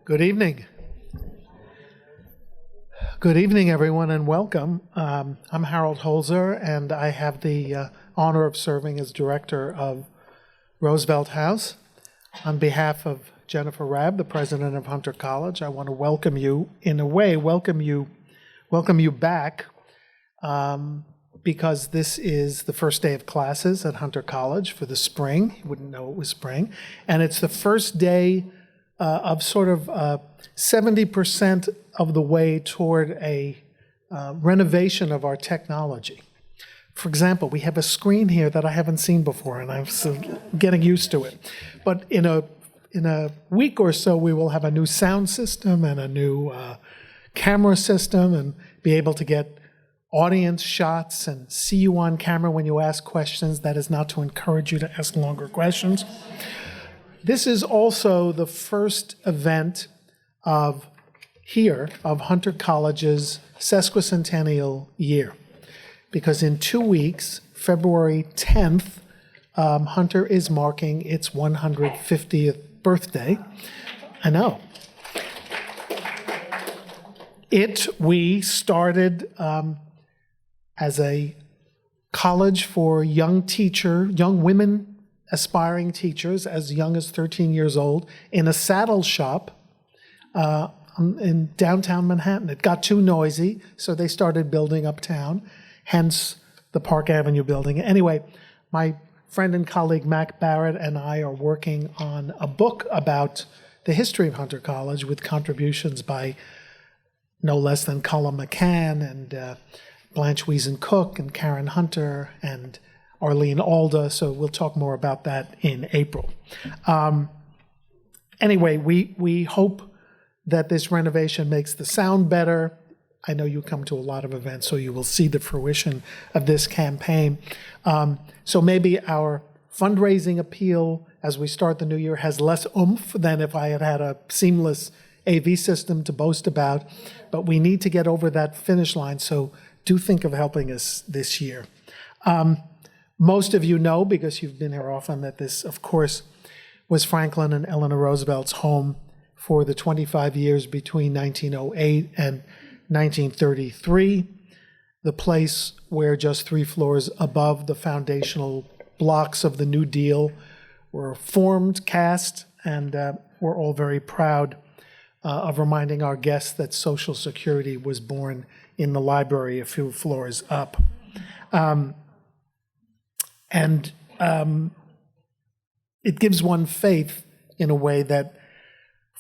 Good evening. Good evening, everyone, and welcome. I'm Harold Holzer, and I have the honor of serving as director of Roosevelt House. On behalf of Jennifer Rabb, the president of Hunter College, I want to welcome you, in a way, welcome you back, because this is the first day of classes at Hunter College for the spring. You wouldn't know it was spring. And it's the first day of sort of 70% of the way toward a renovation of our technology. For example, we have a screen here that I haven't seen before, and I'm getting used to it. But in a week or so, we will have a new sound system and a new camera system, and be able to get audience shots and see you on camera when you ask questions. That is not to encourage you to ask longer questions. This is also the first event of Hunter College's sesquicentennial year, because in 2 weeks, February 10th, Hunter is marking its 150th birthday. I know. We started as a college for young women aspiring teachers as young as 13 years old in a saddle shop in downtown Manhattan. It got too noisy, so they started building uptown, hence the Park Avenue building. Anyway, my friend and colleague Mac Barrett and I are working on a book about the history of Hunter College with contributions by no less than Colum McCann and Blanche Wiesen-Cook and Karen Hunter and Arlene Alda, so we'll talk more about that in April. Anyway, we hope that this renovation makes the sound better. I know you come to a lot of events, so you will see the fruition of this campaign. So maybe our fundraising appeal as we start the new year has less oomph than if I had had a seamless AV system to boast about, but we need to get over that finish line, so do think of helping us this year. Most of you know, because you've been here often, that this, of course, was Franklin and Eleanor Roosevelt's home for the 25 years between 1908 and 1933, the place where just 3 floors above the foundational blocks of the New Deal were formed, cast, and we're all very proud of reminding our guests that Social Security was born in the library a few floors up. It gives one faith in a way that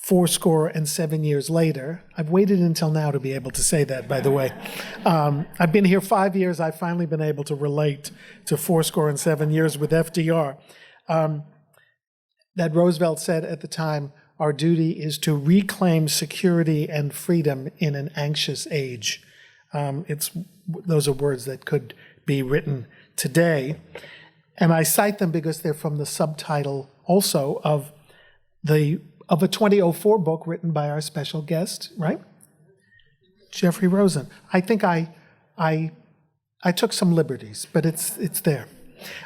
77 years later, I've waited until now to be able to say that, by the way. I've been here 5 years. I've finally been able to relate to 77 years with FDR. That Roosevelt said at the time, our duty is to reclaim security and freedom in an anxious age. Those are words that could be written today. And I cite them because they're from the subtitle also of a 2004 book written by our special guest, right? Jeffrey Rosen. I think I took some liberties, but it's there.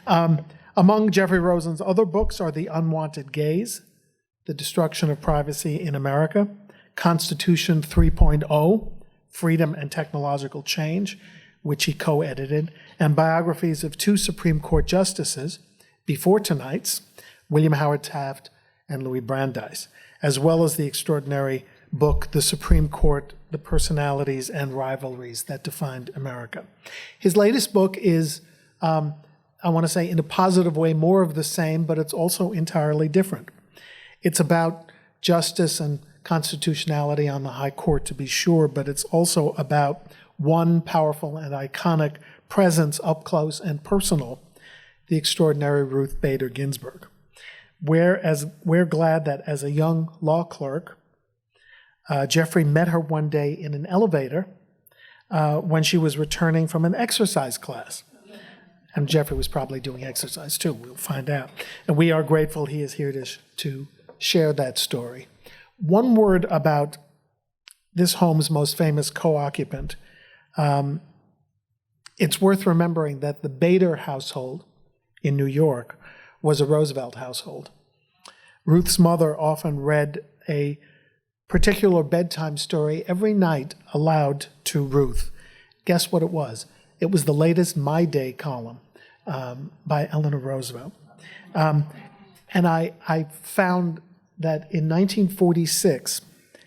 Among Jeffrey Rosen's other books are The Unwanted Gaze, The Destruction of Privacy in America, Constitution 3.0, Freedom and Technological Change, which he co-edited, and biographies of 2 Supreme Court justices before tonight's, William Howard Taft and Louis Brandeis, as well as the extraordinary book, The Supreme Court, The Personalities and Rivalries That Defined America. His latest book is, I want to say in a positive way, more of the same, but it's also entirely different. It's about justice and constitutionality on the High Court, to be sure, but it's also about one powerful and iconic presence up close and personal, the extraordinary Ruth Bader Ginsburg. We're glad that as a young law clerk, Jeffrey met her one day in an elevator when she was returning from an exercise class. And Jeffrey was probably doing exercise too, we'll find out. And we are grateful he is here to share that story. One word about this home's most famous co-occupant. It's worth remembering that the Bader household in New York was a Roosevelt household. Ruth's mother often read a particular bedtime story every night aloud to Ruth. Guess what it was? It was the latest My Day column by Eleanor Roosevelt. And I found that in 1946,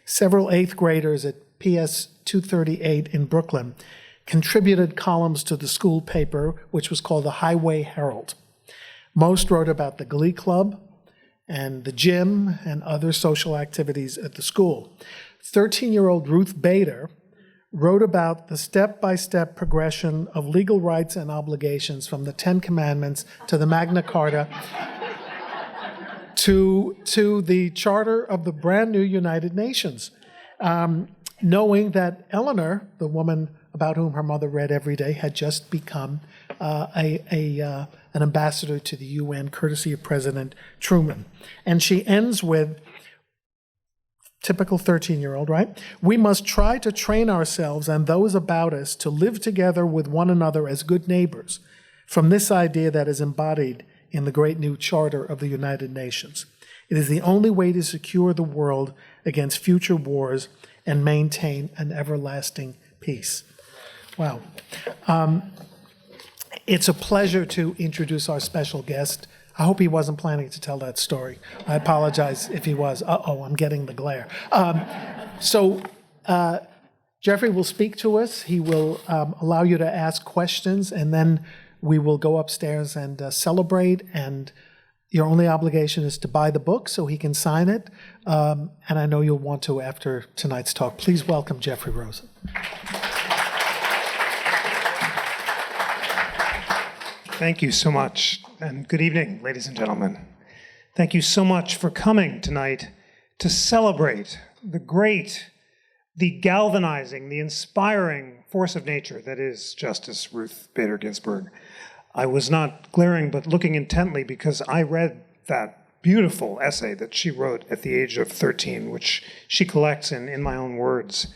several eighth graders at PS 238 in Brooklyn contributed columns to the school paper, which was called the Highway Herald. Most wrote about the Glee Club and the gym and other social activities at the school. 13-year-old Ruth Bader wrote about the step-by-step progression of legal rights and obligations from the Ten Commandments to the Magna Carta to the Charter of the brand new United Nations, knowing that Eleanor, the woman about whom her mother read every day, had just become an ambassador to the UN, courtesy of President Truman. And she ends with, typical 13-year-old, right? We must try to train ourselves and those about us to live together with one another as good neighbors from this idea that is embodied in the great new Charter of the United Nations. It is the only way to secure the world against future wars and maintain an everlasting peace. Wow. It's a pleasure to introduce our special guest. I hope he wasn't planning to tell that story. I apologize if he was. Uh-oh, I'm getting the glare. Jeffrey will speak to us. He will allow you to ask questions, and then we will go upstairs and celebrate. And your only obligation is to buy the book so he can sign it. And I know you'll want to after tonight's talk. Please welcome Jeffrey Rosen. Thank you so much, and good evening, ladies and gentlemen. Thank you so much for coming tonight to celebrate the great, the galvanizing, the inspiring force of nature that is Justice Ruth Bader Ginsburg. I was not glaring, but looking intently because I read that beautiful essay that she wrote at the age of 13, which she collects in my own words.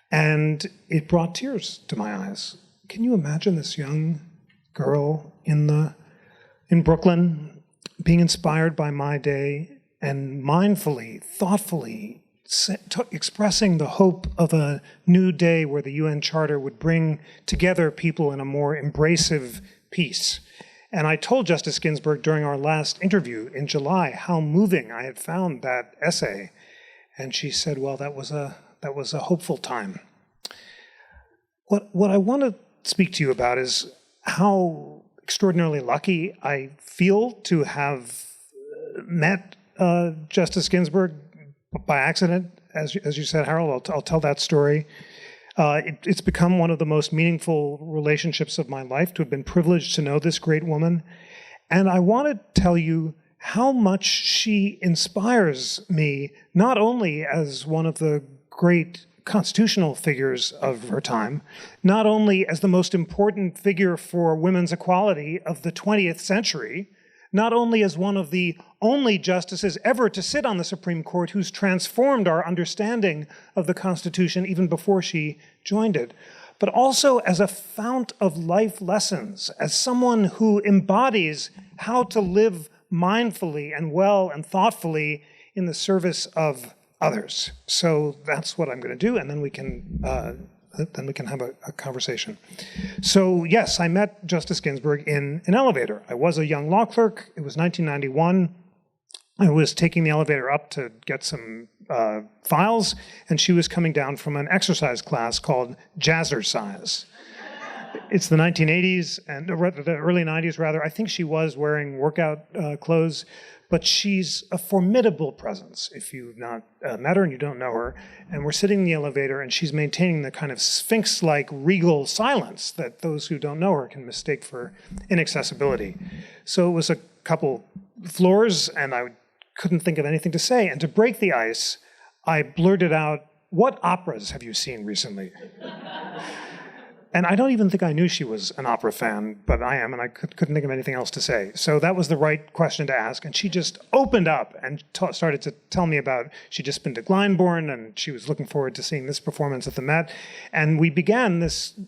And it brought tears to my eyes. Can you imagine this young girl in Brooklyn being inspired by My Day and mindfully, thoughtfully expressing the hope of a new day where the UN Charter would bring together people in a more embracive peace? And I told Justice Ginsburg during our last interview in July how moving I had found that essay. And she said, well, that was a hopeful time. What I want to speak to you about is how extraordinarily lucky I feel to have met Justice Ginsburg by accident. As you said, Harold, I'll tell that story. It's become one of the most meaningful relationships of my life to have been privileged to know this great woman. And I want to tell you how much she inspires me, not only as one of the great constitutional figures of her time, not only as the most important figure for women's equality of the 20th century, not only as one of the only justices ever to sit on the Supreme Court who's transformed our understanding of the Constitution even before she joined it, but also as a fount of life lessons, as someone who embodies how to live mindfully and well and thoughtfully in the service of others. So that's what I'm going to do, and then we can have a conversation. So yes, I met Justice Ginsburg in an elevator. I was a young law clerk. It was 1991. I was taking the elevator up to get some files, and she was coming down from an exercise class called Jazzercise. It's the 1980s, and the early 90s, rather. I think she was wearing workout clothes, but she's a formidable presence if you've not met her and you don't know her. And we're sitting in the elevator, and she's maintaining the kind of sphinx-like regal silence that those who don't know her can mistake for inaccessibility. So it was a couple floors, and I couldn't think of anything to say. And to break the ice, I blurted out, "What operas have you seen recently?" And I don't even think I knew she was an opera fan, but I am, and I couldn't think of anything else to say. So that was the right question to ask. And she just opened up and started to tell me about, she'd just been to Glyndebourne, and she was looking forward to seeing this performance at the Met. And we began this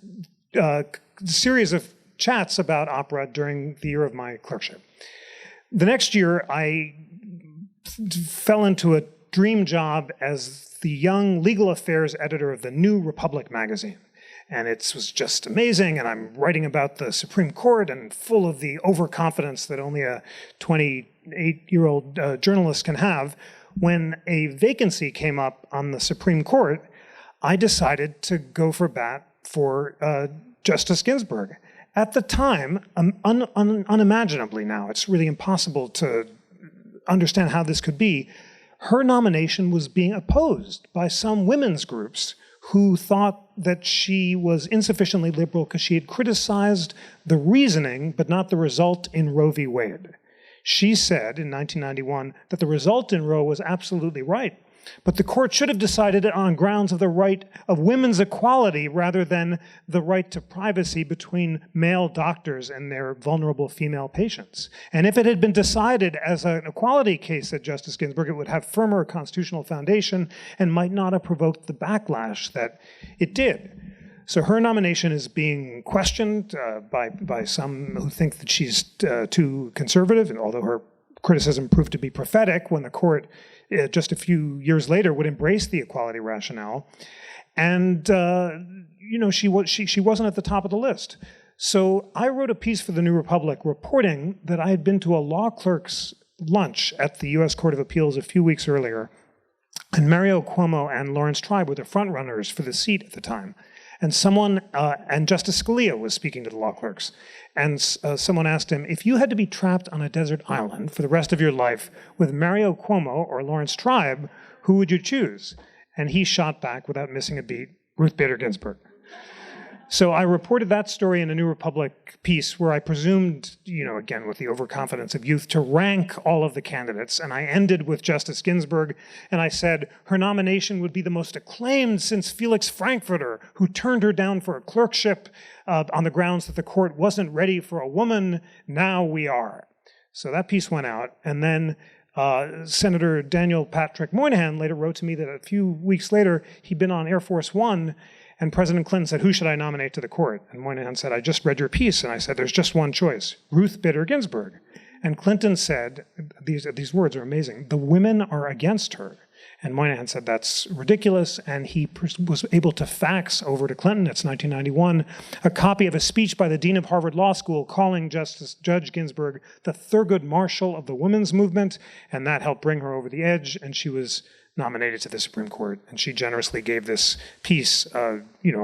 series of chats about opera during the year of my clerkship. The next year, I fell into a dream job as the young legal affairs editor of the New Republic magazine. And it was just amazing, and I'm writing about the Supreme Court and full of the overconfidence that only a 28-year-old journalist can have. When a vacancy came up on the Supreme Court, I decided to go for bat for Justice Ginsburg. At the time, unimaginably now, it's really impossible to understand how this could be, her nomination was being opposed by some women's groups who thought that she was insufficiently liberal because she had criticized the reasoning but not the result in Roe v. Wade. She said in 1991 that the result in Roe was absolutely right, but the court should have decided it on grounds of the right of women's equality rather than the right to privacy between male doctors and their vulnerable female patients. And if it had been decided as an equality case at Justice Ginsburg, it would have firmer constitutional foundation and might not have provoked the backlash that it did. So her nomination is being questioned by some who think that she's too conservative, and although her criticism proved to be prophetic when the court just a few years later would embrace the equality rationale. And, she wasn't at the top of the list. So I wrote a piece for the New Republic reporting that I had been to a law clerk's lunch at the U.S. Court of Appeals a few weeks earlier, and Mario Cuomo and Lawrence Tribe were the front runners for the seat at the time. And and Justice Scalia was speaking to the law clerks. And someone asked him, if you had to be trapped on a desert island for the rest of your life with Mario Cuomo or Lawrence Tribe, who would you choose? And he shot back without missing a beat, Ruth Bader Ginsburg. So I reported that story in a New Republic piece where I presumed, again, with the overconfidence of youth, to rank all of the candidates. And I ended with Justice Ginsburg, and I said her nomination would be the most acclaimed since Felix Frankfurter, who turned her down for a clerkship on the grounds that the court wasn't ready for a woman. Now we are. So that piece went out. And then Senator Daniel Patrick Moynihan later wrote to me that a few weeks later, he'd been on Air Force One, and President Clinton said, who should I nominate to the court? And Moynihan said, I just read your piece. And I said, there's just one choice, Ruth Bader Ginsburg. And Clinton said, these words are amazing, the women are against her. And Moynihan said, that's ridiculous. And he was able to fax over to Clinton, it's 1991, a copy of a speech by the dean of Harvard Law School calling Judge Ginsburg the Thurgood Marshall of the women's movement. And that helped bring her over the edge. And she was nominated to the Supreme Court, and she generously gave this piece.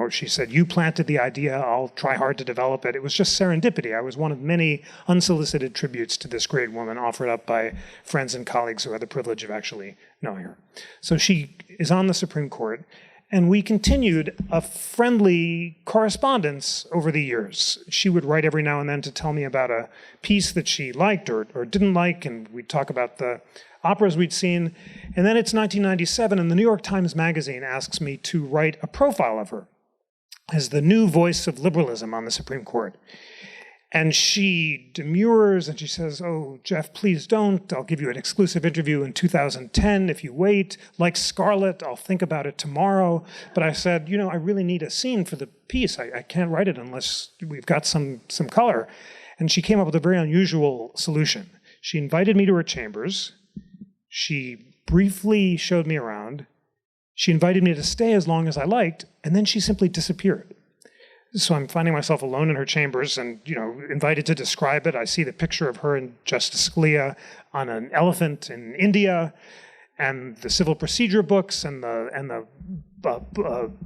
She said, you planted the idea, I'll try hard to develop it. It was just serendipity. I was one of many unsolicited tributes to this great woman offered up by friends and colleagues who had the privilege of actually knowing her. So she is on the Supreme Court, and we continued a friendly correspondence over the years. She would write every now and then to tell me about a piece that she liked or didn't like, and we'd talk about the operas we'd seen. And then it's 1997, and the New York Times Magazine asks me to write a profile of her as the new voice of liberalism on the Supreme Court. And she demurs, and she says, oh, Jeff, please don't. I'll give you an exclusive interview in 2010 if you wait. Like Scarlett, I'll think about it tomorrow. But I said, I really need a scene for the piece. I can't write it unless we've got some color. And she came up with a very unusual solution. She invited me to her chambers. She briefly showed me around. She invited me to stay as long as I liked, and then she simply disappeared. So I'm finding myself alone in her chambers and, invited to describe it. I see the picture of her and Justice Scalia on an elephant in India, and the civil procedure books and the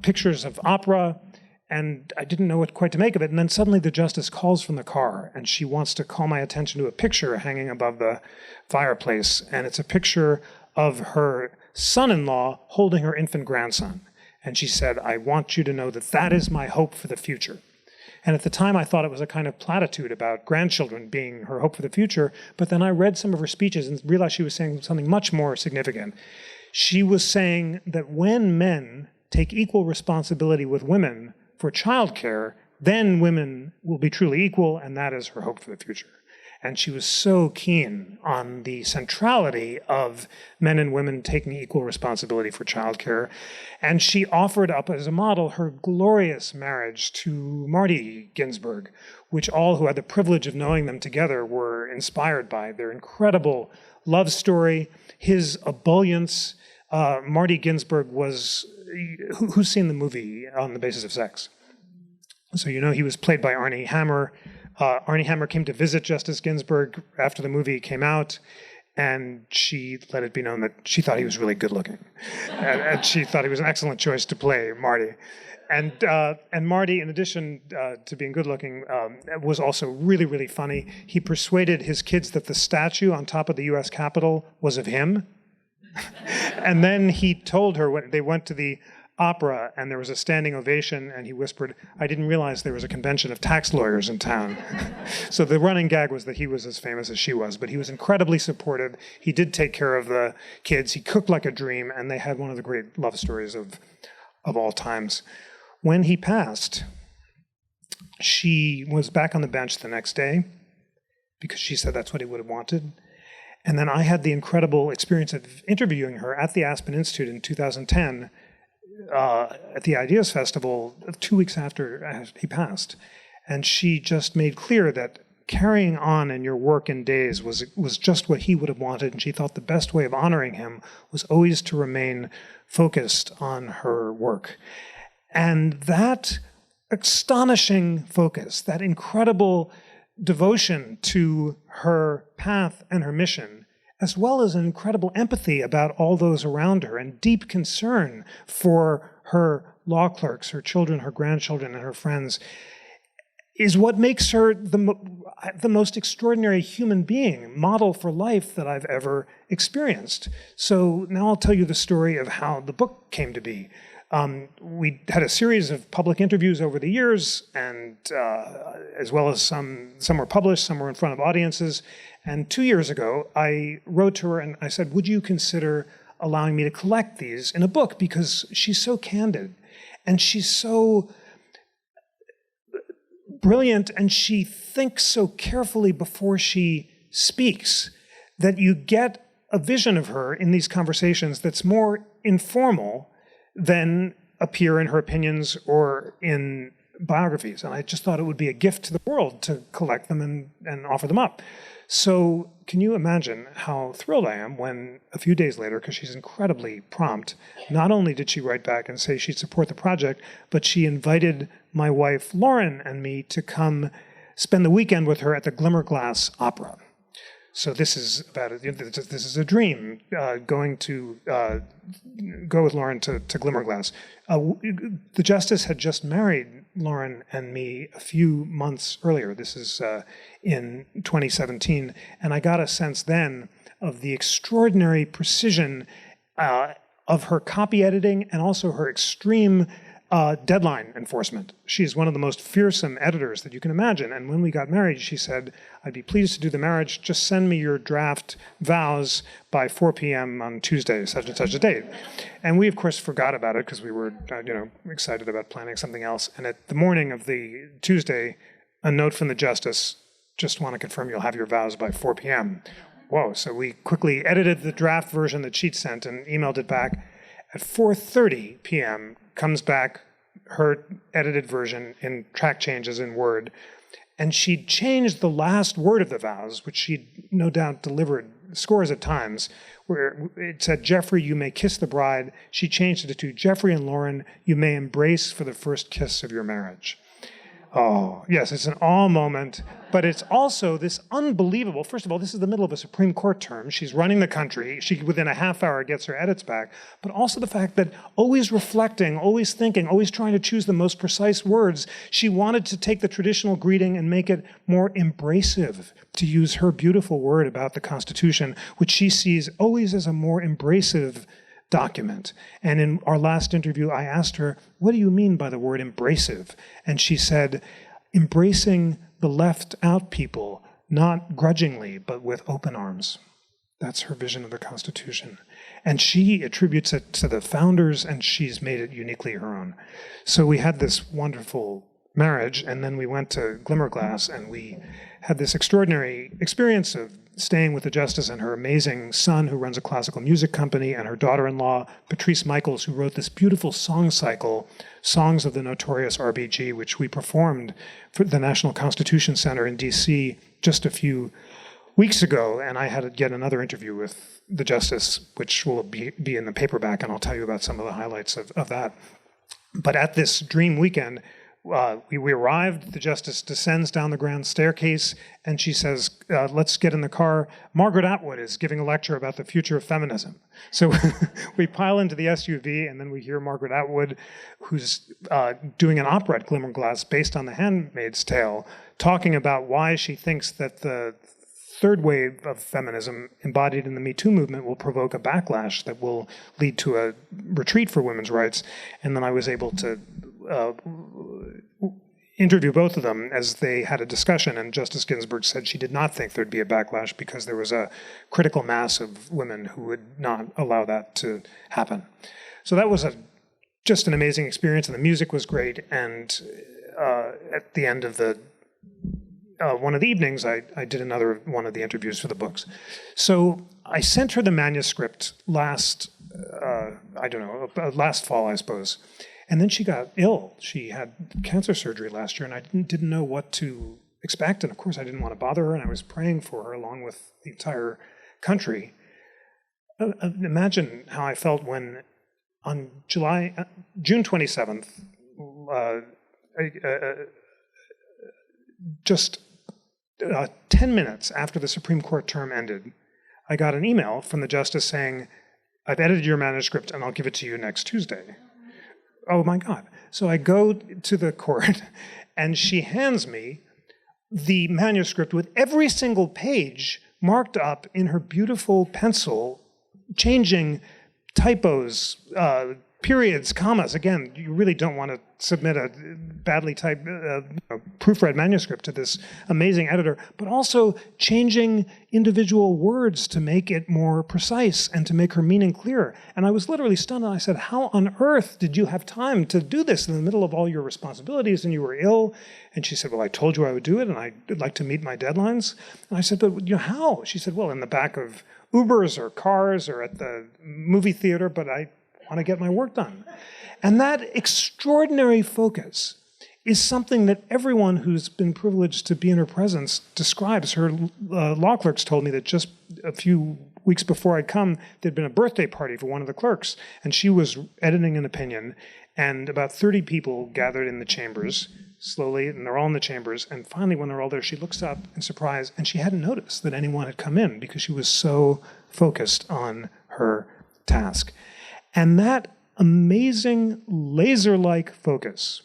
pictures of opera. And I didn't know what quite to make of it. And then suddenly the justice calls from the car, and she wants to call my attention to a picture hanging above the fireplace. And it's a picture of her son-in-law holding her infant grandson. And she said, I want you to know that that is my hope for the future. And at the time, I thought it was a kind of platitude about grandchildren being her hope for the future. But then I read some of her speeches and realized she was saying something much more significant. She was saying that when men take equal responsibility with women for childcare, then women will be truly equal, and that is her hope for the future. And she was so keen on the centrality of men and women taking equal responsibility for childcare. And she offered up as a model her glorious marriage to Marty Ginsburg, which all who had the privilege of knowing them together were inspired by. Their incredible love story, his ebullience. Marty Ginsburg was, who's seen the movie On the Basis of Sex? So you know he was played by Arnie Hammer. Arnie Hammer came to visit Justice Ginsburg after the movie came out, and she let it be known that she thought he was really good looking. And she thought he was an excellent choice to play Marty. And Marty, in addition to being good looking, was also really, really funny. He persuaded his kids that the statue on top of the US Capitol was of him. And then he told her when they went to the opera and there was a standing ovation, and he whispered, "I didn't realize there was a convention of tax lawyers in town." So the running gag was that he was as famous as she was, but he was incredibly supportive. He did take care of the kids. He cooked like a dream, and they had one of the great love stories of all times. When he passed, she was back on the bench the next day because she said that's what he would have wanted. And then I had the incredible experience of interviewing her at the Aspen Institute in 2010 at the Ideas Festival 2 weeks after he passed. And she just made clear that carrying on in your work in days was just what he would have wanted. And she thought the best way of honoring him was always to remain focused on her work. And that astonishing focus, that incredible devotion to her path and her mission, as well as an incredible empathy about all those around her and deep concern for her law clerks, her children, her grandchildren, and her friends, is what makes her the most extraordinary human being, model for life that I've ever experienced. So now I'll tell you the story of how the book came to be. We had a series of public interviews over the years, and as well as some were published, some were in front of audiences. And 2 years ago, I wrote to her and I said, would you consider allowing me to collect these in a book? Because she's so candid, and she's so brilliant, and she thinks so carefully before she speaks that you get a vision of her in these conversations that's more informal than appear in her opinions or in biographies. And I just thought it would be a gift to the world to collect them and offer them up. So can you imagine how thrilled I am when a few days later, because she's incredibly prompt, not only did she write back and say she'd support the project, but she invited my wife Lauren and me to come spend the weekend with her at the Glimmerglass Opera. So this is about it. This is a dream, going to go with Lauren to Glimmerglass. The Justice had just married Lauren and me a few months earlier. This is in 2017. And I got a sense then of the extraordinary precision of her copy editing and also her extreme deadline enforcement. She's one of the most fearsome editors that you can imagine. And when we got married, she said, I'd be pleased to do the marriage. Just send me your draft vows by 4 p.m. on Tuesday, such and such a date. And we, of course, forgot about it because we were excited about planning something else. And at the morning of the Tuesday, a note from the Justice, just want to confirm you'll have your vows by 4 p.m. Whoa. So we quickly edited the draft version that she'd sent and emailed it back. At 4:30 p.m., comes back her edited version in track changes in Word. And she'd changed the last word of the vows, which she'd no doubt delivered scores of times, where it said, Jeffrey, you may kiss the bride. She changed it to Jeffrey and Lauren, you may embrace for the first kiss of your marriage. Oh, yes, it's an awe moment, but it's also this unbelievable, first of all, this is the middle of a Supreme Court term. She's running the country. She, within a half hour, gets her edits back. But also the fact that always reflecting, always thinking, always trying to choose the most precise words, she wanted to take the traditional greeting and make it more embracive, to use her beautiful word about the Constitution, which she sees always as a more embracive document. And in our last interview, I asked her, what do you mean by the word embracive? And she said, embracing the left out people, not grudgingly, but with open arms. That's her vision of the Constitution. And she attributes it to the founders, and she's made it uniquely her own. So we had this wonderful marriage, and then we went to Glimmerglass, and we had this extraordinary experience of staying with the Justice and her amazing son, who runs a classical music company, and her daughter-in-law, Patrice Michaels, who wrote this beautiful song cycle, Songs of the Notorious RBG, which we performed for the National Constitution Center in D.C. just a few weeks ago. And I had yet another interview with the Justice, which will be in the paperback, and I'll tell you about some of the highlights of that. But at this dream weekend, we arrived, the Justice descends down the grand staircase, and she says, let's get in the car. Margaret Atwood is giving a lecture about the future of feminism. So we pile into the SUV, and then we hear Margaret Atwood, who's doing an opera at Glimmerglass based on The Handmaid's Tale, talking about why she thinks that the third wave of feminism embodied in the Me Too movement will provoke a backlash that will lead to a retreat for women's rights. And then I was able to interview both of them as they had a discussion, and Justice Ginsburg said she did not think there'd be a backlash because there was a critical mass of women who would not allow that to happen. So that was just an amazing experience, and the music was great. And at the end of one of the evenings, I did another one of the interviews for the books. So I sent her the manuscript last fall, I suppose. And then she got ill. She had cancer surgery last year, and I didn't know what to expect. And of course, I didn't want to bother her, and I was praying for her along with the entire country. Imagine how I felt when on June 27th, just 10 minutes after the Supreme Court term ended, I got an email from the Justice saying, I've edited your manuscript and I'll give it to you next Tuesday. Oh my God. So I go to the court and she hands me the manuscript with every single page marked up in her beautiful pencil, changing typos, periods, commas. Again, you really don't want to submit a badly typed proofread manuscript to this amazing editor, but also changing individual words to make it more precise and to make her meaning clearer. And I was literally stunned, and I said, how on earth did you have time to do this in the middle of all your responsibilities, and you were ill? And she said, well, I told you I would do it, and I'd like to meet my deadlines. And I said, but how? She said, well, in the back of Ubers or cars or at the movie theater, but I want to get my work done. And that extraordinary focus is something that everyone who's been privileged to be in her presence describes. Her law clerks told me that just a few weeks before I'd come, there'd been a birthday party for one of the clerks, and she was editing an opinion, and about 30 people gathered in the chambers slowly, and they're all in the chambers, and finally when they're all there, she looks up in surprise, and she hadn't noticed that anyone had come in because she was so focused on her task. And that amazing laser-like focus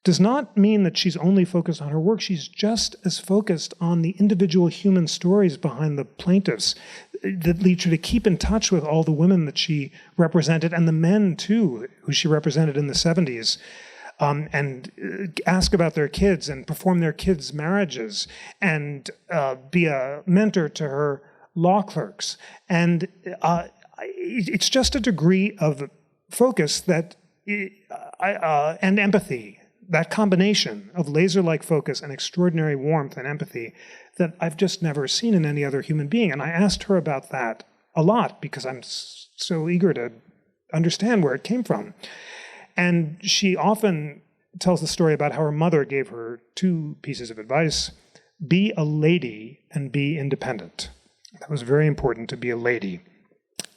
does not mean that she's only focused on her work. She's just as focused on the individual human stories behind the plaintiffs that lead her to keep in touch with all the women that she represented, and the men, too, who she represented in the 70s, and ask about their kids and perform their kids' marriages and be a mentor to her law clerks. And it's just a degree of focus that and empathy, that combination of laser-like focus and extraordinary warmth and empathy that I've just never seen in any other human being. And I asked her about that a lot because I'm so eager to understand where it came from. And she often tells the story about how her mother gave her two pieces of advice: be a lady and be independent. That was very important, to be a lady.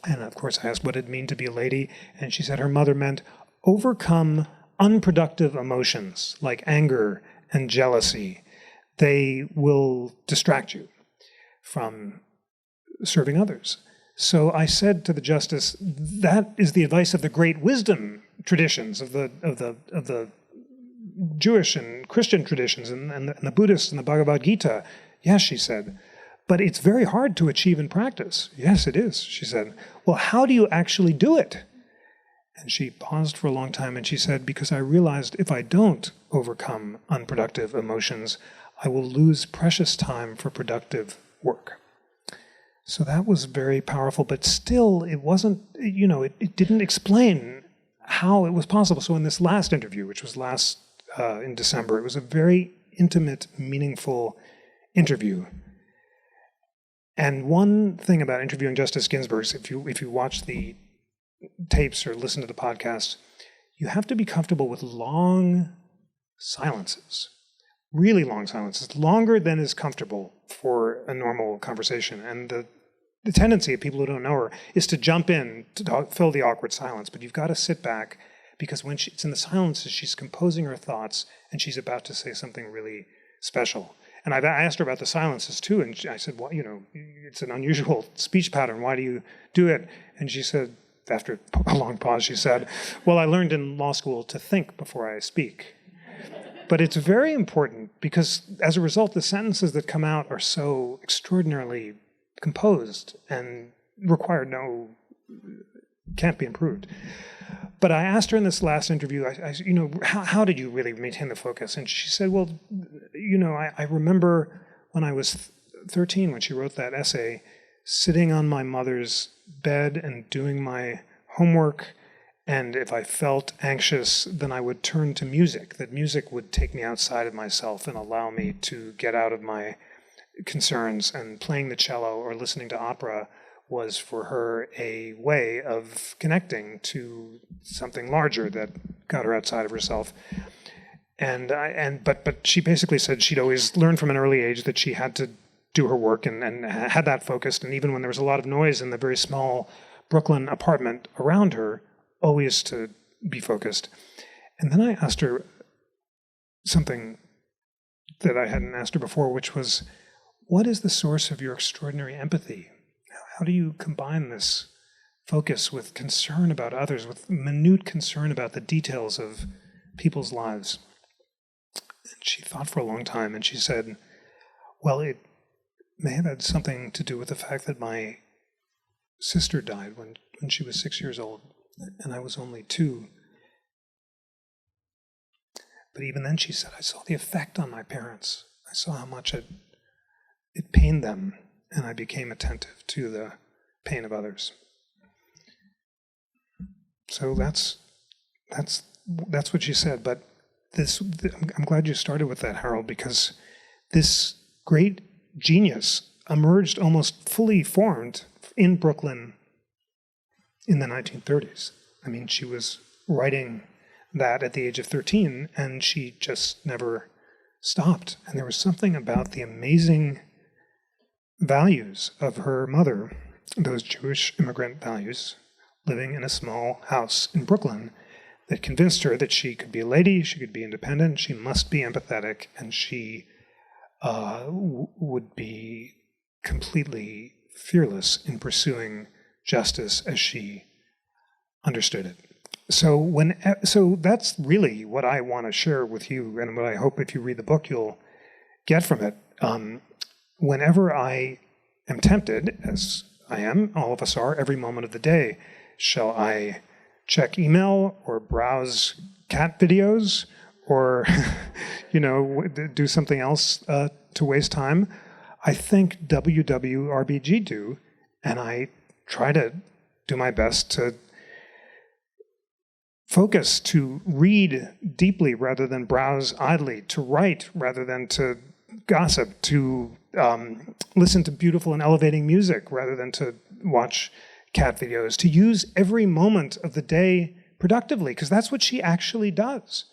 And of course, I asked what it meant to be a lady, and she said her mother meant overcome unproductive emotions like anger and jealousy. They will distract you from serving others. So I said to the Justice, that is the advice of the great wisdom traditions of the Jewish and Christian traditions and the Buddhist and the Bhagavad Gita. Yes, she said. But it's very hard to achieve in practice. Yes, it is, she said. Well, how do you actually do it? And she paused for a long time and she said, because I realized if I don't overcome unproductive emotions, I will lose precious time for productive work. So that was very powerful, but still it wasn't, it didn't explain how it was possible. So in this last interview, which was last in December. It was a very intimate, meaningful interview. And one thing about interviewing Justice Ginsburg is if you watch the tapes or listen to the podcast, you have to be comfortable with long silences, really long silences, longer than is comfortable for a normal conversation. And the tendency of people who don't know her is to jump in to fill the awkward silence. But you've got to sit back, because when it's in the silences, she's composing her thoughts and she's about to say something really special. And I asked her about the silences too, and I said, well, it's an unusual speech pattern. Why do you do it? And she said, after a long pause, she said, well, I learned in law school to think before I speak. But it's very important because as a result, the sentences that come out are so extraordinarily composed and can't be improved. But I asked her in this last interview, how did you really maintain the focus? And she said, well, I remember when I was 13, when she wrote that essay, sitting on my mother's bed and doing my homework. And if I felt anxious, then I would turn to music, that music would take me outside of myself and allow me to get out of my concerns. And playing the cello or listening to opera was for her a way of connecting to something larger that got her outside of herself. But she basically said she'd always learned from an early age that she had to do her work and had that focused. And even when there was a lot of noise in the very small Brooklyn apartment around her, always to be focused. And then I asked her something that I hadn't asked her before, which was, what is the source of your extraordinary empathy? How do you combine this focus with concern about others, with minute concern about the details of people's lives? And she thought for a long time, and she said, well, it may have had something to do with the fact that my sister died when she was 6 years old, and I was only 2. But even then, she said, I saw the effect on my parents. I saw how much it pained them, and I became attentive to the pain of others. So that's what she said. But I'm glad you started with that, Harold, because this great genius emerged almost fully formed in Brooklyn in the 1930s. I mean, she was writing that at the age of 13, and she just never stopped. And there was something about the amazing values of her mother, those Jewish immigrant values, living in a small house in Brooklyn, that convinced her that she could be a lady, she could be independent, she must be empathetic, and she would be completely fearless in pursuing justice as she understood it. So that's really what I want to share with you, and what I hope if you read the book you'll get from it. Whenever I am tempted, as I am, all of us are, every moment of the day, shall I check email or browse cat videos or, do something else to waste time? I think WWRBG do, and I try to do my best to focus, to read deeply rather than browse idly, to write rather than to gossip, to listen to beautiful and elevating music rather than to watch cat videos, to use every moment of the day productively, because that's what she actually does.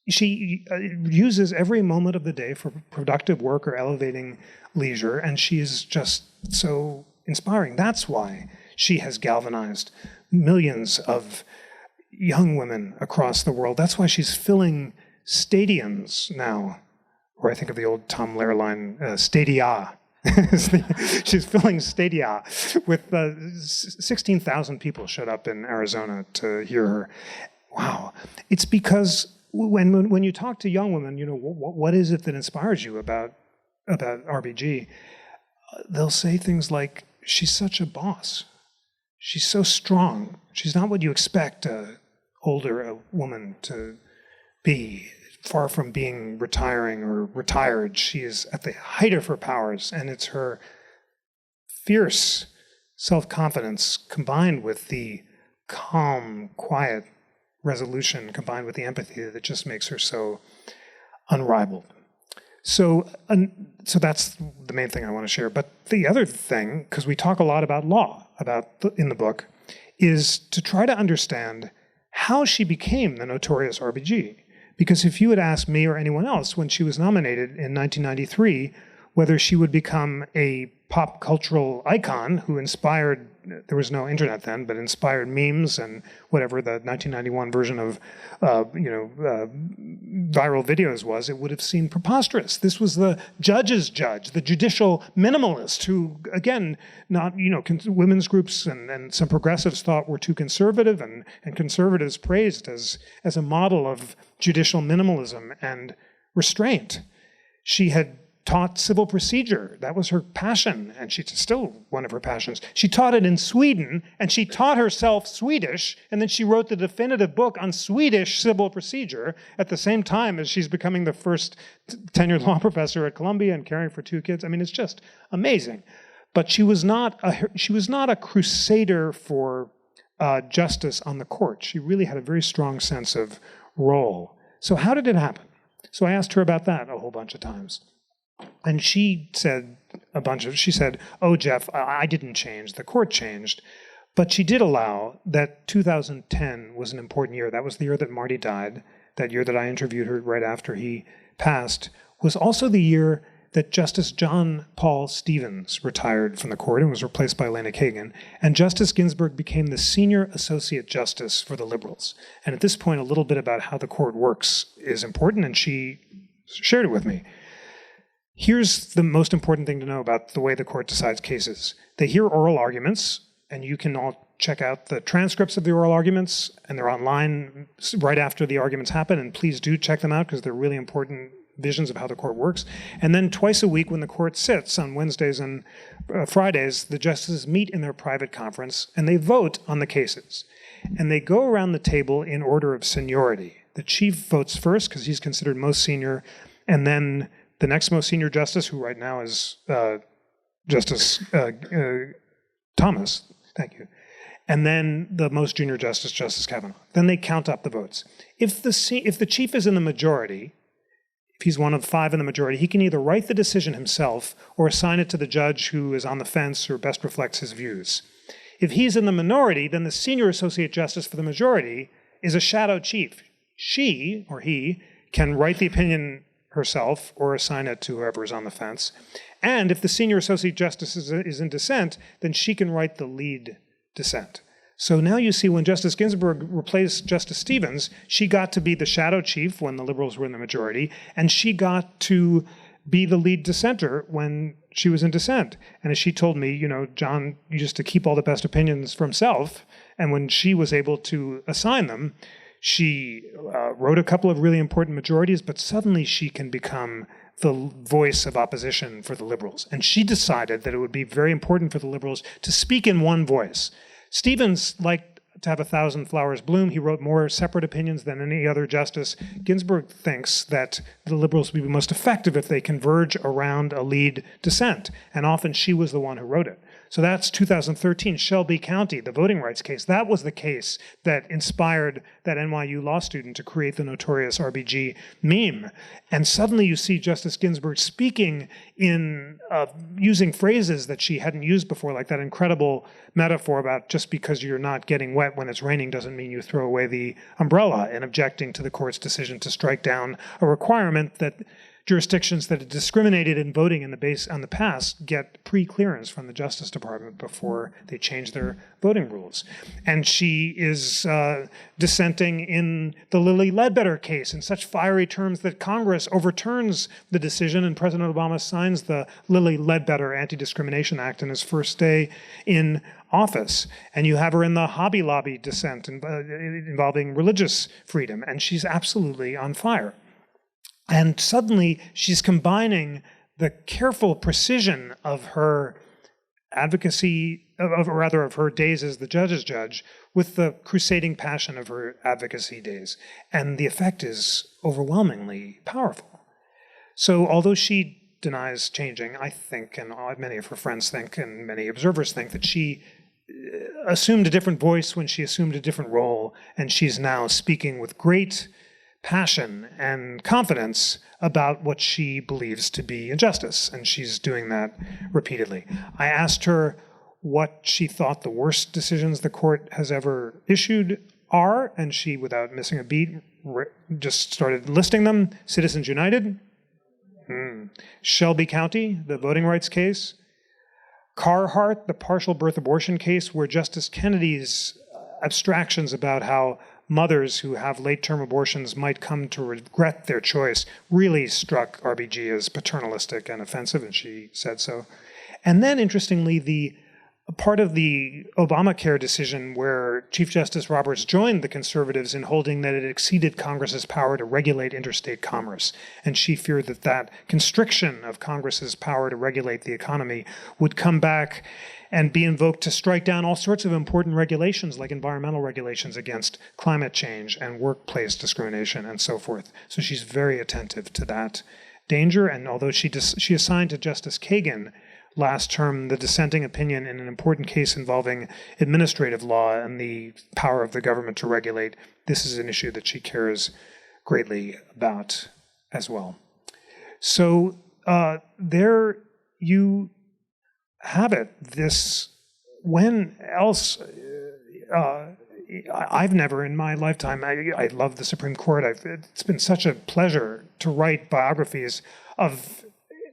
She uses every moment of the day for productive work or elevating leisure, and she is just so inspiring. That's why she has galvanized millions of young women across the world. That's why she's filling stadiums now, or I think of the old Tom Lehrer line, stadia. She's filling stadia with 16,000 people showed up in Arizona to hear her. Wow. It's because when you talk to young women, what is it that inspires you about RBG? They'll say things like, she's such a boss. She's so strong. She's not what you expect a woman to be. Far from being retiring or retired, she is at the height of her powers, and it's her fierce self-confidence combined with the calm, quiet resolution combined with the empathy that just makes her so unrivaled. So that's the main thing I want to share. But the other thing, because we talk a lot about law in the book, is to try to understand how she became the notorious RBG. Because if you had asked me or anyone else when she was nominated in 1993 whether she would become a pop cultural icon who inspired, there was no internet then, but inspired memes and whatever the 1991 version of viral videos was, it would have seemed preposterous. This was the judge's judge, the judicial minimalist who, again, not, women's groups and some progressives thought were too conservative, and conservatives praised as a model of judicial minimalism and restraint. She had taught civil procedure. That was her passion, and she's still one of her passions. She taught it in Sweden, and she taught herself Swedish, and then she wrote the definitive book on Swedish civil procedure at the same time as she's becoming the first tenured law professor at Columbia and caring for 2 kids. I mean, it's just amazing. But she was not a crusader for justice on the court. She really had a very strong sense of role. So how did it happen? So I asked her about that a whole bunch of times. And she said oh, Jeff, I didn't change. The court changed. But she did allow that 2010 was an important year. That was the year that Marty died. That year that I interviewed her right after he passed was also the year that Justice John Paul Stevens retired from the court and was replaced by Elena Kagan. And Justice Ginsburg became the senior associate justice for the liberals. And at this point, a little bit about how the court works is important, and she shared it with me. Here's the most important thing to know about the way the court decides cases. They hear oral arguments, and you can all check out the transcripts of the oral arguments, and they're online right after the arguments happen, and please do check them out because they're really important visions of how the court works. And then twice a week when the court sits on Wednesdays and Fridays, the justices meet in their private conference, and they vote on the cases. And they go around the table in order of seniority. The chief votes first because he's considered most senior, and then the next most senior justice, who right now is Justice Thomas, thank you, and then the most junior justice, Justice Kavanaugh. Then they count up the votes. If the chief is in the majority, if he's one of 5 in the majority, he can either write the decision himself or assign it to the judge who is on the fence or best reflects his views. If he's in the minority, then the senior associate justice for the majority is a shadow chief. She, or he, can write the opinion herself or assign it to whoever is on the fence. And if the senior associate justice is in dissent, then she can write the lead dissent. So now you see when Justice Ginsburg replaced Justice Stevens, she got to be the shadow chief when the liberals were in the majority, and she got to be the lead dissenter when she was in dissent. And as she told me, John used to keep all the best opinions for himself, and when she was able to assign them, she wrote a couple of really important majorities, but suddenly she can become the voice of opposition for the liberals. And she decided that it would be very important for the liberals to speak in one voice. Stevens liked to have 1,000 flowers bloom. He wrote more separate opinions than any other justice. Ginsburg thinks that the liberals will be most effective if they converge around a lead dissent. And often she was the one who wrote it. So that's 2013, Shelby County, the voting rights case. That was the case that inspired that NYU law student to create the notorious RBG meme. And suddenly you see Justice Ginsburg speaking in using phrases that she hadn't used before, like that incredible metaphor about just because you're not getting wet when it's raining doesn't mean you throw away the umbrella, and objecting to the court's decision to strike down a requirement that jurisdictions that had discriminated in voting on the past get pre-clearance from the Justice Department before they change their voting rules. And she is dissenting in the Lilly Ledbetter case in such fiery terms that Congress overturns the decision, and President Obama signs the Lilly Ledbetter Anti-Discrimination Act in his first day in office. And you have her in the Hobby Lobby dissent involving religious freedom, and she's absolutely on fire. And suddenly she's combining the careful precision of her advocacy, of her days as the judge's judge, with the crusading passion of her advocacy days. And the effect is overwhelmingly powerful. So although she denies changing, I think, and many of her friends think, and many observers think, that she assumed a different voice when she assumed a different role, and she's now speaking with great passion and confidence about what she believes to be injustice, and she's doing that repeatedly. I asked her what she thought the worst decisions the court has ever issued are, and she, without missing a beat, just started listing them. Citizens United, Shelby County, the voting rights case, Carhart, the partial birth abortion case, where Justice Kennedy's abstractions about how mothers who have late-term abortions might come to regret their choice really struck RBG as paternalistic and offensive, and she said so. And then, interestingly, the part of the Obamacare decision where Chief Justice Roberts joined the conservatives in holding that it exceeded Congress's power to regulate interstate commerce. And she feared that that constriction of Congress's power to regulate the economy would come back and be invoked to strike down all sorts of important regulations, like environmental regulations against climate change and workplace discrimination and so forth. So she's very attentive to that danger. And although she assigned to Justice Kagan last term the dissenting opinion in an important case involving administrative law and the power of the government to regulate, this is an issue that she cares greatly about as well. So there you have it. This, when else, I've never in my lifetime, I love the Supreme Court. It's been such a pleasure to write biographies of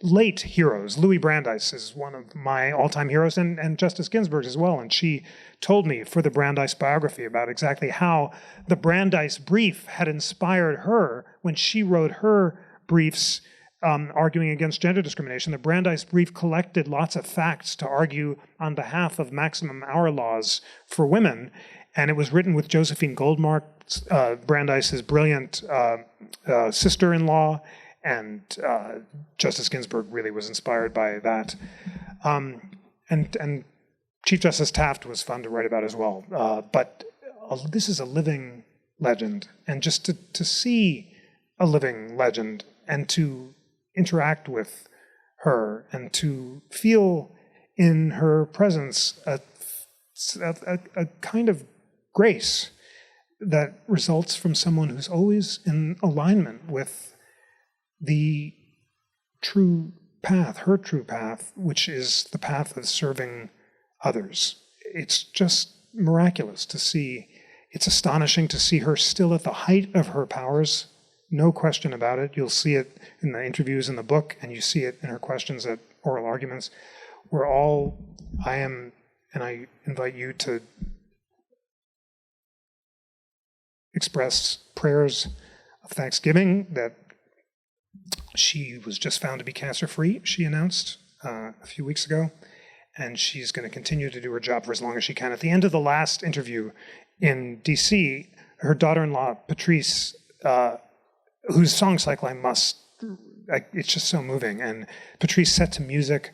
late heroes. Louis Brandeis is one of my all-time heroes, and Justice Ginsburg as well. And she told me for the Brandeis biography about exactly how the Brandeis brief had inspired her when she wrote her briefs arguing against gender discrimination. The Brandeis brief collected lots of facts to argue on behalf of maximum hour laws for women, and it was written with Josephine Goldmark, Brandeis's brilliant sister-in-law, and Justice Ginsburg really was inspired by that. And Chief Justice Taft was fun to write about as well. But this is a living legend, and just to see a living legend and to interact with her and to feel in her presence a kind of grace that results from someone who's always in alignment with the true path, her true path, which is the path of serving others. It's just miraculous to see. It's astonishing to see her still at the height of her powers. No question about it. You'll see it in the interviews in the book, and you see it in her questions at oral arguments. I am, and I invite you to express prayers of thanksgiving that she was just found to be cancer-free, she announced a few weeks ago, and she's going to continue to do her job for as long as she can. At the end of the last interview in D.C., her daughter-in-law, Patrice, whose song cycle it's just so moving, and Patrice set to music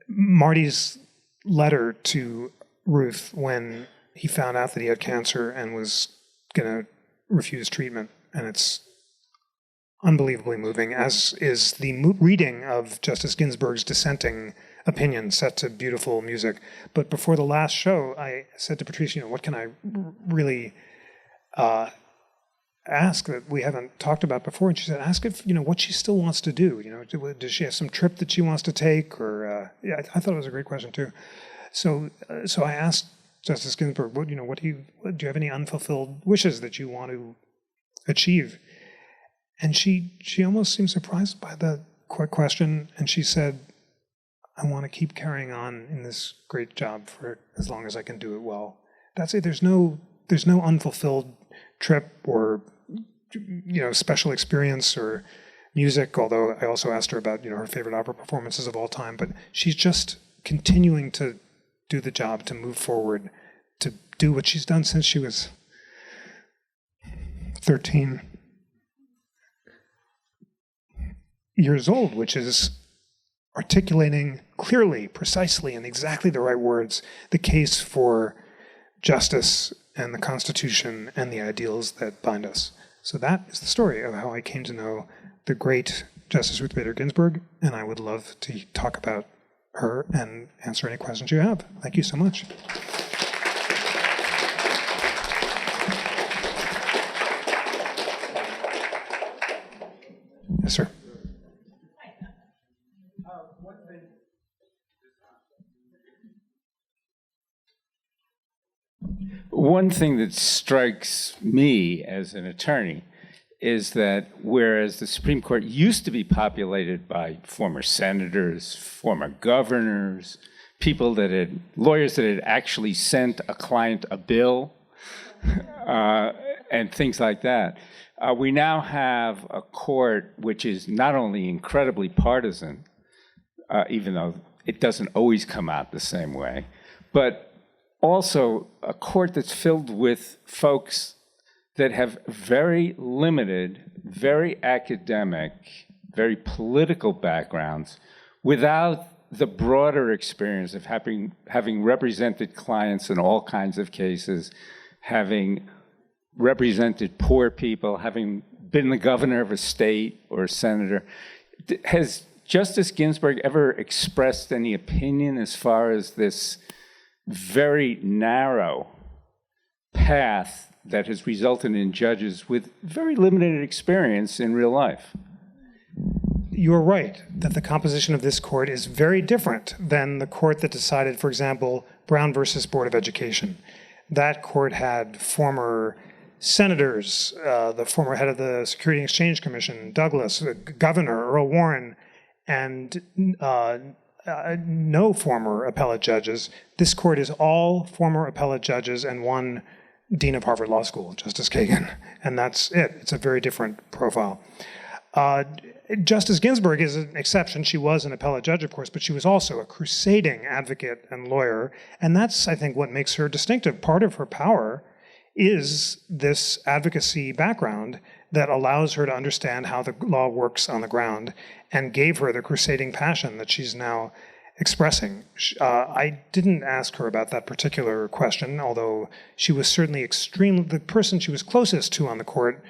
Marty's letter to Ruth when he found out that he had cancer and was going to refuse treatment, and it's unbelievably moving, as is the reading of Justice Ginsburg's dissenting opinion set to beautiful music. But before the last show, I said to Patrice, what can I really ask that we haven't talked about before? And she said, ask if, what she still wants to do. Does she have some trip that she wants to take? Or, I thought it was a great question too. So I asked Justice Ginsburg, do you have any unfulfilled wishes that you want to achieve? And she almost seemed surprised by the question, and she said, I want to keep carrying on in this great job for as long as I can do it well. That's it. There's no unfulfilled trip or special experience or music, although I also asked her about her favorite opera performances of all time. But she's just continuing to do the job, to move forward, to do what she's done since she was 13 years old, which is articulating clearly, precisely, in exactly the right words, the case for justice and the Constitution and the ideals that bind us. So that is the story of how I came to know the great Justice Ruth Bader Ginsburg, and I would love to talk about her and answer any questions you have. Thank you so much. Yes, sir. One thing that strikes me as an attorney is that whereas the Supreme Court used to be populated by former senators, former governors, lawyers that had actually sent a client a bill, and things like that, we now have a court which is not only incredibly partisan, even though it doesn't always come out the same way, but also a court that's filled with folks that have very limited, very academic, very political backgrounds without the broader experience of having represented clients in all kinds of cases, having represented poor people, having been the governor of a state or a senator. Has Justice Ginsburg ever expressed any opinion as far as this very narrow path that has resulted in judges with very limited experience in real life? You're right that the composition of this court is very different than the court that decided, for example, Brown versus Board of Education. That court had former senators, the former head of the Security and Exchange Commission, Douglas, the governor, Earl Warren, and no former appellate judges. This court is all former appellate judges and one dean of Harvard Law School, Justice Kagan, and that's it. It's a very different profile. Justice Ginsburg is an exception. She was an appellate judge, of course, but she was also a crusading advocate and lawyer, and that's, I think, what makes her distinctive. Part of her power is this advocacy background that allows her to understand how the law works on the ground and gave her the crusading passion that she's now expressing. I didn't ask her about that particular question, although she was certainly the person she was closest to on the court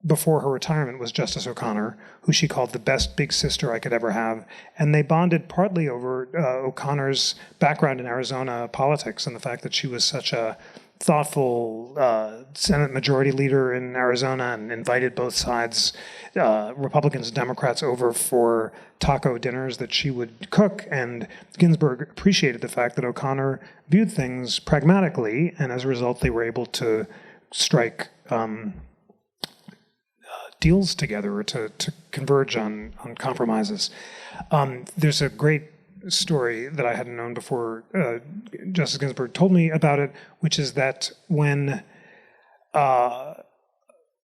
before her retirement was Justice O'Connor, who she called the best big sister I could ever have. And they bonded partly over O'Connor's background in Arizona politics and the fact that she was such a thoughtful Senate Majority Leader in Arizona and invited both sides, Republicans and Democrats, over for taco dinners that she would cook. And Ginsburg appreciated the fact that O'Connor viewed things pragmatically, and as a result, they were able to strike deals together or to converge on compromises. There's a great story that I hadn't known before Justice Ginsburg told me about it, which is that when the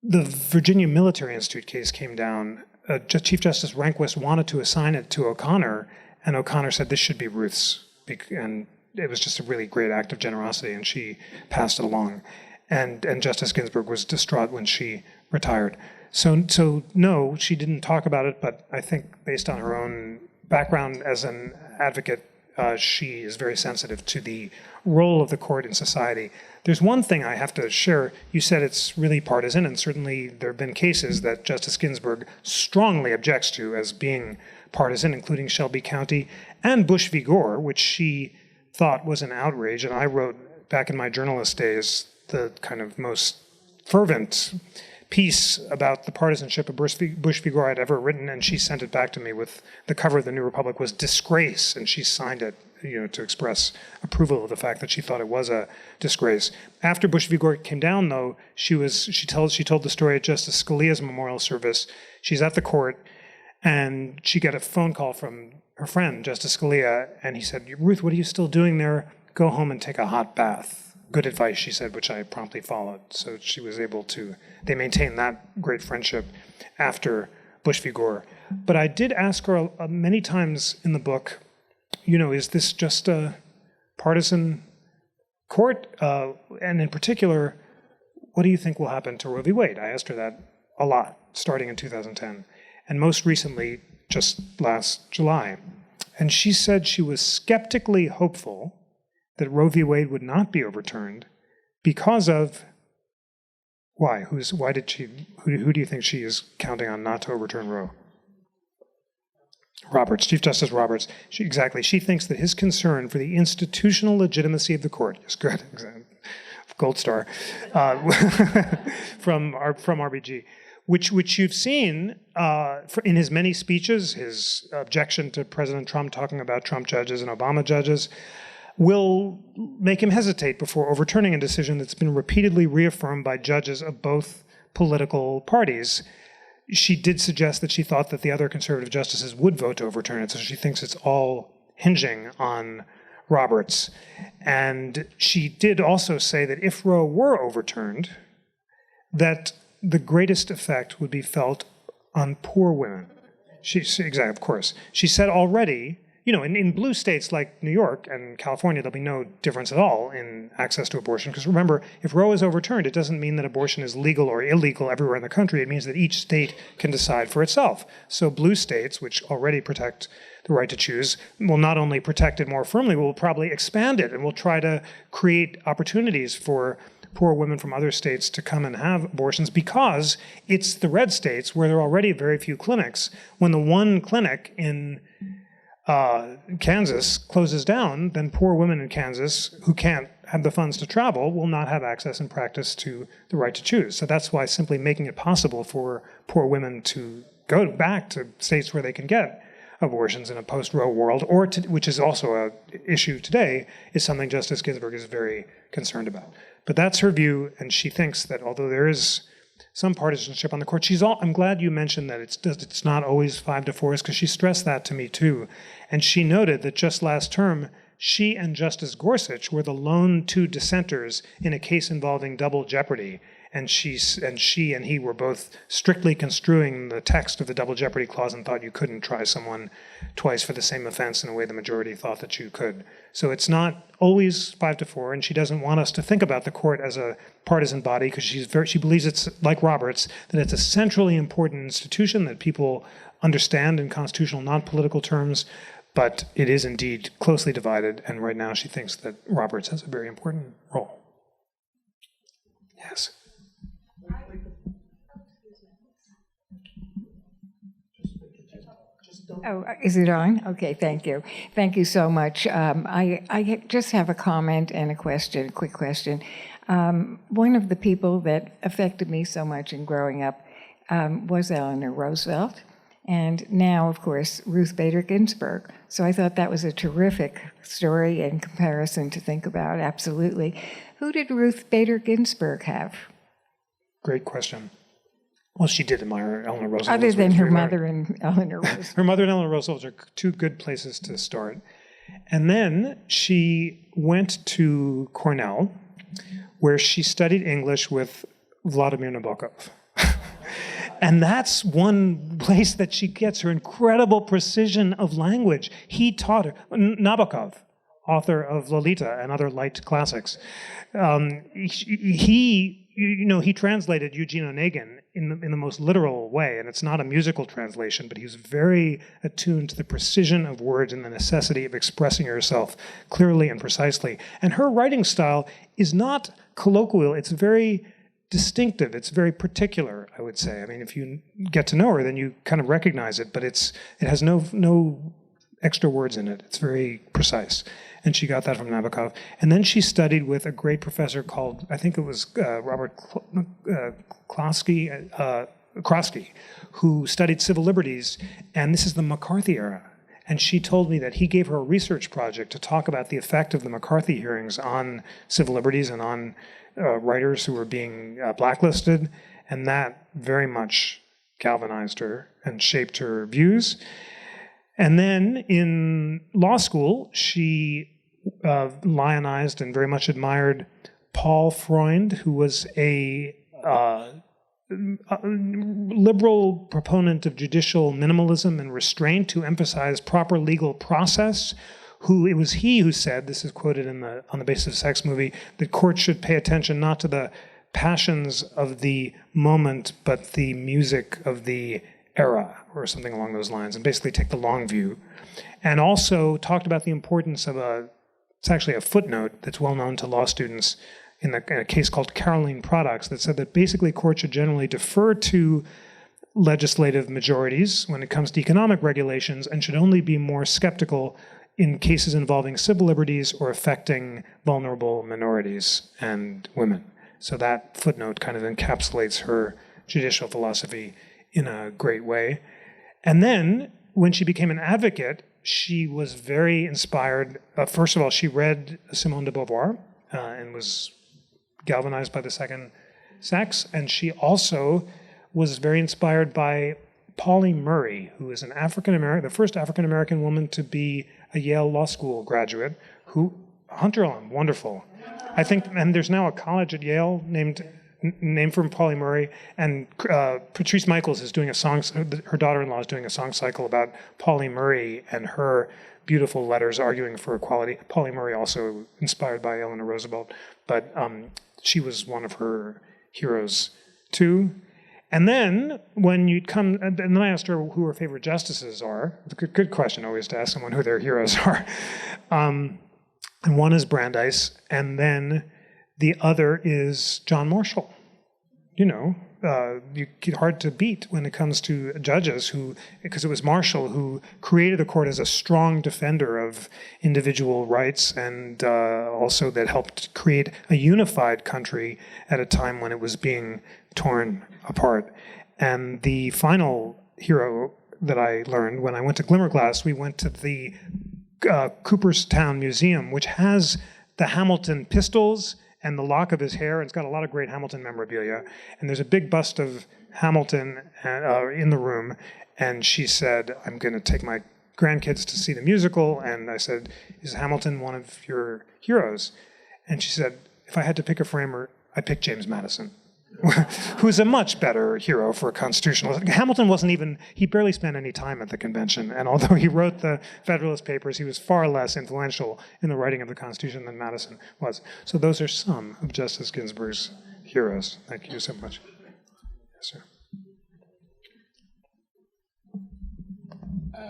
Virginia Military Institute case came down, Chief Justice Rehnquist wanted to assign it to O'Connor, and O'Connor said this should be Ruth's, and it was just a really great act of generosity, and she passed it along. And Justice Ginsburg was distraught when she retired. So no, she didn't talk about it, but I think based on her own background as an advocate, she is very sensitive to the role of the court in society. There's one thing I have to share. You said it's really partisan, and certainly there have been cases that Justice Ginsburg strongly objects to as being partisan, including Shelby County and Bush v. Gore, which she thought was an outrage. And I wrote back in my journalist days the kind of most fervent piece about the partisanship of Bush v. Gore I'd ever written, and she sent it back to me with the cover of the New Republic was disgrace, and she signed it, to express approval of the fact that she thought it was a disgrace. After Bush v. Gore came down, though, she told the story at Justice Scalia's memorial service. She's at the court, and she got a phone call from her friend, Justice Scalia, and he said, "Ruth, what are you still doing there? Go home and take a hot bath." Good advice, she said, which I promptly followed. So she was able to, they maintained that great friendship after Bush v. Gore. But I did ask her many times in the book, is this just a partisan court? And in particular, what do you think will happen to Roe v. Wade? I asked her that a lot, starting in 2010. And most recently, just last July. And she said she was skeptically hopeful that Roe v. Wade would not be overturned because of why? Who do you think she is counting on not to overturn Roe? Roberts, Chief Justice Roberts, she thinks that his concern for the institutional legitimacy of the court is good, gold star, from RBG, which you've seen in his many speeches, his objection to President Trump talking about Trump judges and Obama judges, will make him hesitate before overturning a decision that's been repeatedly reaffirmed by judges of both political parties. She did suggest that she thought that the other conservative justices would vote to overturn it, so she thinks it's all hinging on Roberts. And she did also say that if Roe were overturned, that the greatest effect would be felt on poor women. Exactly, of course. She said already, in blue states like New York and California, there'll be no difference at all in access to abortion. Because remember, if Roe is overturned, it doesn't mean that abortion is legal or illegal everywhere in the country. It means that each state can decide for itself. So blue states, which already protect the right to choose, will not only protect it more firmly, will probably expand it and will try to create opportunities for poor women from other states to come and have abortions, because it's the red states where there are already very few clinics. When the one clinic in Kansas closes down, then poor women in Kansas who can't have the funds to travel will not have access in practice to the right to choose. So that's why simply making it possible for poor women to go back to states where they can get abortions in a post-Roe world, which is also an issue today, is something Justice Ginsburg is very concerned about. But that's her view, and she thinks that although there is some partisanship on the court, I'm glad you mentioned that it's not always 5-4, because she stressed that to me too. And she noted that just last term, she and Justice Gorsuch were the lone two dissenters in a case involving double jeopardy. And she and he were both strictly construing the text of the double jeopardy clause and thought you couldn't try someone twice for the same offense in a way the majority thought that you could. So it's not always 5-4, and she doesn't want us to think about the court as a partisan body, because she believes it's, like Roberts, that it's a centrally important institution that people understand in constitutional, non-political terms, but it is indeed closely divided, and right now she thinks that Roberts has a very important role. Yes. Oh, is it on? Okay, thank you. Thank you so much. I just have a comment and a quick question. One of the people that affected me so much in growing up was Eleanor Roosevelt, and now, of course, Ruth Bader Ginsburg. So I thought that was a terrific story and comparison to think about, absolutely. Who did Ruth Bader Ginsburg have? Great question. Well, she did admire Eleanor Roosevelt. Other than her mother and Eleanor Roosevelt. Her mother and Eleanor Roosevelt are two good places to start. And then she went to Cornell, where she studied English with Vladimir Nabokov. And that's one place that she gets her incredible precision of language. He taught her. Nabokov, author of Lolita and other light classics. He translated Eugene Onegin in the most literal way, and it's not a musical translation, but he was very attuned to the precision of words and the necessity of expressing yourself clearly and precisely. And her writing style is not colloquial, it's very distinctive, it's very particular, I would say. I mean, if you get to know her, then you kind of recognize it, but it has no extra words in it. It's very precise. And she got that from Nabokov. And then she studied with a great professor called, I think it was Robert Krosky, who studied civil liberties. And this is the McCarthy era. And she told me that he gave her a research project to talk about the effect of the McCarthy hearings on civil liberties and on writers who were being blacklisted. And that very much galvanized her and shaped her views. And then in law school, she lionized and very much admired Paul Freund, who was a liberal proponent of judicial minimalism and restraint to emphasize proper legal process. It was he who said, this is quoted on the Basis of Sex movie, that courts should pay attention not to the passions of the moment, but the music of the era, or something along those lines, and basically take the long view. And also talked about the importance of it's actually a footnote that's well known to law students in a case called Caroline Products, that said that basically courts should generally defer to legislative majorities when it comes to economic regulations and should only be more skeptical in cases involving civil liberties or affecting vulnerable minorities and women. So that footnote kind of encapsulates her judicial philosophy in a great way. And then when she became an advocate, she was very inspired. First of all, she read Simone de Beauvoir and was galvanized by the second sex. And she also was very inspired by Pauli Murray, who is an the first African-American woman to be a Yale Law School graduate, Hunter Ellen, wonderful. I think, and there's now a college at Yale named for Pauli Murray, and Patrice Michaels is doing her daughter-in-law is doing a song cycle about Pauli Murray and her beautiful letters arguing for equality. Pauli Murray also inspired by Eleanor Roosevelt, but she was one of her heroes too. And then when you'd come, and then I asked her who her favorite justices are. It's a good question always to ask someone who their heroes are. And one is Brandeis, and the other is John Marshall. Hard to beat when it comes to judges because it was Marshall who created the court as a strong defender of individual rights and also that helped create a unified country at a time when it was being torn apart. And the final hero that I learned when I went to Glimmerglass, we went to the Cooperstown Museum, which has the Hamilton pistols and the lock of his hair. It's got a lot of great Hamilton memorabilia. And there's a big bust of Hamilton in the room. And she said, I'm going to take my grandkids to see the musical. And I said, is Hamilton one of your heroes? And she said, if I had to pick a framer, I'd pick James Madison, who's a much better hero for a constitutionalist. Hamilton he barely spent any time at the convention. And although he wrote the Federalist Papers, he was far less influential in the writing of the Constitution than Madison was. So those are some of Justice Ginsburg's heroes. Thank you so much. Yes, sir.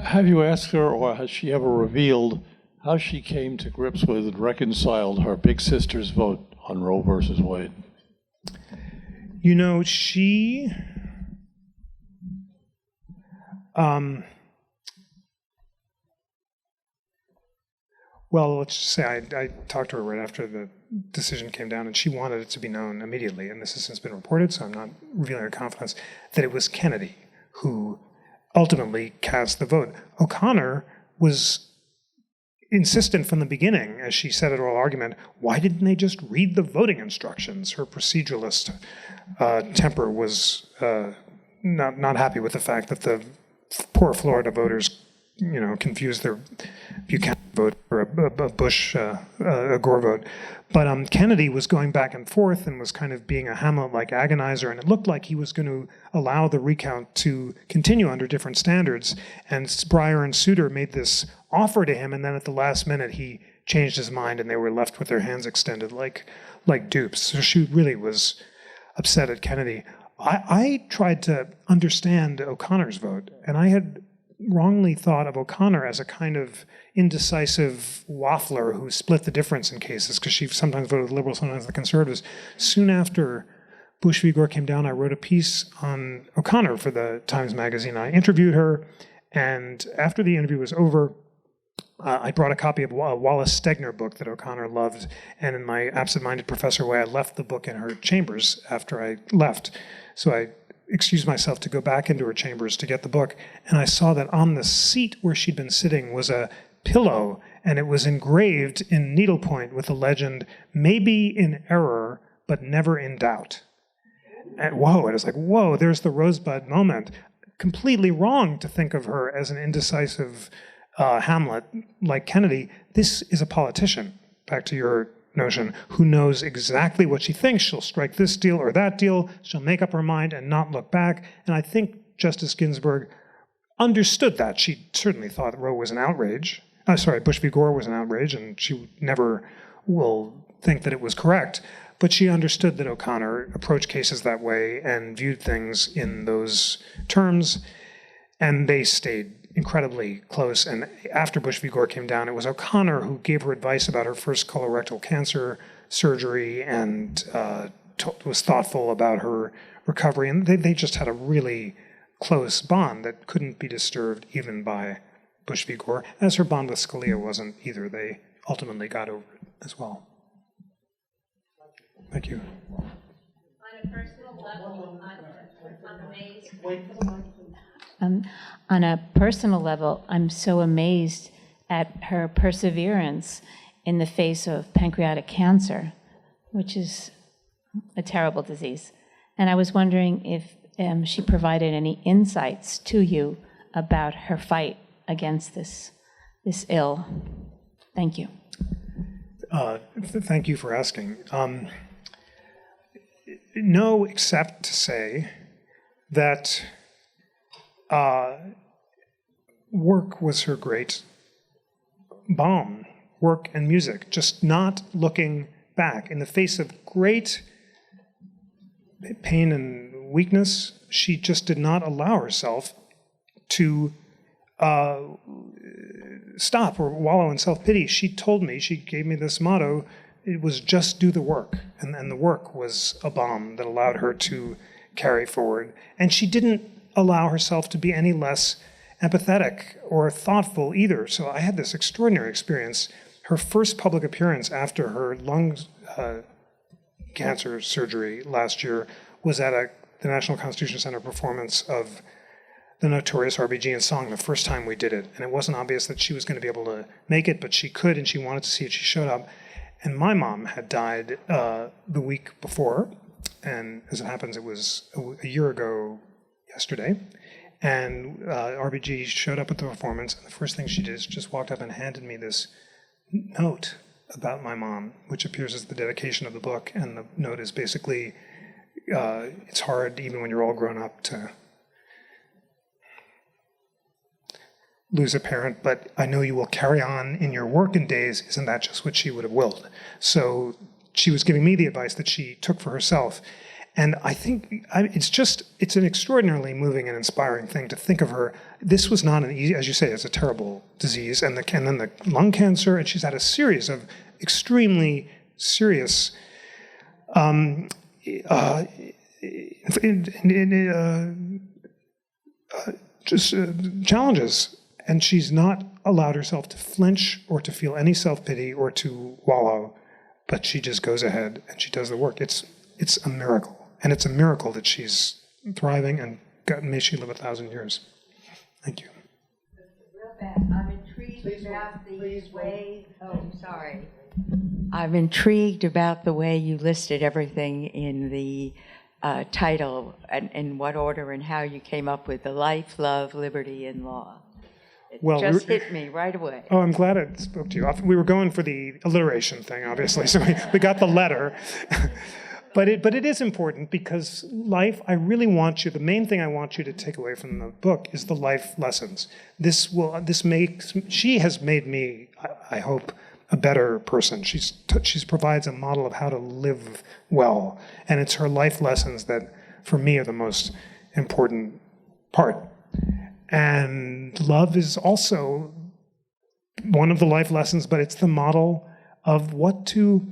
Have you asked her, or has she ever revealed how she came to grips with and reconciled her big sister's vote on Roe versus Wade? She, well, let's just say I talked to her right after the decision came down, and she wanted it to be known immediately, and this has since been reported, so I'm not revealing her confidence, that it was Kennedy who ultimately cast the vote. O'Connor was insistent from the beginning, as she said at oral argument, why didn't they just read the voting instructions? Her proceduralist temper was not happy with the fact that the poor Florida voters, confused their Buchanan vote for a Bush, a Gore vote. But Kennedy was going back and forth and was kind of being a Hamlet-like agonizer, and it looked like he was going to allow the recount to continue under different standards. And Breyer and Souter made this offer to him, and then at the last minute he changed his mind, and they were left with their hands extended like dupes. So she really was upset at Kennedy. I tried to understand O'Connor's vote, and I had wrongly thought of O'Connor as a kind of indecisive waffler who split the difference in cases because she sometimes voted Liberal, sometimes the Conservatives. Soon after Bush v. Gore came down, I wrote a piece on O'Connor for the Times Magazine. I interviewed her, and after the interview was over, I brought a copy of a Wallace Stegner book that O'Connor loved, and in my absent-minded professor way, I left the book in her chambers after I left. So I excused myself to go back into her chambers to get the book, and I saw that on the seat where she'd been sitting was a pillow, and it was engraved in needlepoint with the legend, "Maybe in error, but never in doubt." And whoa, it was like, whoa, there's the Rosebud moment. Completely wrong to think of her as an indecisive Hamlet like Kennedy. This is a politician, back to your notion, who knows exactly what she thinks. She'll strike this deal or that deal. She'll make up her mind and not look back. And I think Justice Ginsburg understood that. She certainly thought Roe was an outrage. Bush v. Gore was an outrage, and she never will think that it was correct. But she understood that O'Connor approached cases that way and viewed things in those terms, and they stayed incredibly close. And after Bush v. Gore came down, it was O'Connor who gave her advice about her first colorectal cancer surgery and was thoughtful about her recovery. And they just had a really close bond that couldn't be disturbed even by Bush v. Gore, as her bond with Scalia wasn't either. They ultimately got over it as well. Thank you. On a personal level, I'm amazed. On a personal level, I'm so amazed at her perseverance in the face of pancreatic cancer, which is a terrible disease. And I was wondering if she provided any insights to you about her fight against this ill. Thank you. Thank you for asking. No, except to say that work was her great balm, work and music, just not looking back. In the face of great pain and weakness, she just did not allow herself to stop or wallow in self-pity. She told me, she gave me this motto, it was just do the work. And the work was a balm that allowed her to carry forward. And she didn't allow herself to be any less empathetic or thoughtful either. So I had this extraordinary experience. Her first public appearance after her lung cancer surgery last year was at the National Constitution Center performance of the notorious RBG in song, the first time we did it. And it wasn't obvious that she was going to be able to make it, but she could, and she wanted to see it. She showed up. And my mom had died the week before. And as it happens, it was a year ago yesterday. And RBG showed up at the performance. And the first thing she did is just walked up and handed me this note about my mom, which appears as the dedication of the book. And the note is basically, it's hard, even when you're all grown up, to lose a parent, but I know you will carry on in your working days. Isn't that just what she would have willed? So she was giving me the advice that she took for herself. And I think it's an extraordinarily moving and inspiring thing to think of her. This was not an easy, as you say, it's a terrible disease. And then the lung cancer, and she's had a series of extremely serious challenges. And she's not allowed herself to flinch or to feel any self-pity or to wallow, but she just goes ahead and she does the work. It's a miracle. And it's a miracle that she's thriving, and God, may she live 1,000 years. Thank you. I'm intrigued about the way, sorry. I'm intrigued about the way you listed everything in the title and in what order and how you came up with the life, love, liberty, and law. It just hit me right away. Oh, I'm glad I spoke to you. We were going for the alliteration thing, obviously, so we got the letter. But it is important because life, I really want you, the main thing I want you to take away from the book is the life lessons. She has made me, I hope, a better person. She provides a model of how to live well. And it's her life lessons that, for me, are the most important part. And love is also one of the life lessons, but it's the model of what to,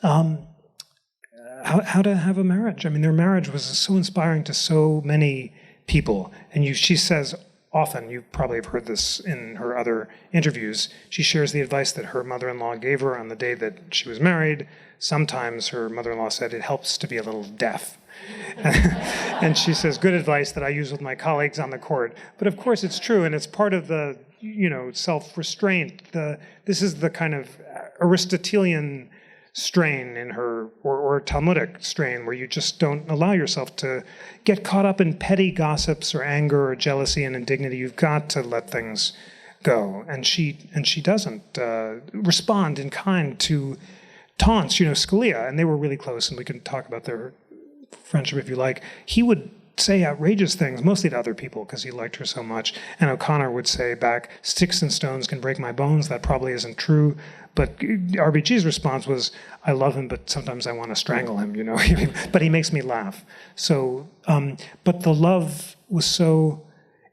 how to have a marriage. I mean, their marriage was so inspiring to so many people. And she says often, you probably have heard this in her other interviews, she shares the advice that her mother-in-law gave her on the day that she was married. Sometimes her mother-in-law said, it helps to be a little deaf. And she says, good advice that I use with my colleagues on the court. But of course it's true, and it's part of the, self-restraint. This is the kind of Aristotelian strain in her, or Talmudic strain, where you just don't allow yourself to get caught up in petty gossips or anger or jealousy and indignity. You've got to let things go. And she doesn't respond in kind to taunts. Scalia, and they were really close, and we can talk about their friendship if you like. He would say outrageous things, mostly to other people because he liked her so much. And O'Connor would say back, sticks and stones can break my bones. That probably isn't true. But RBG's response was, I love him, but sometimes I want to strangle him, but he makes me laugh. So, but the love was so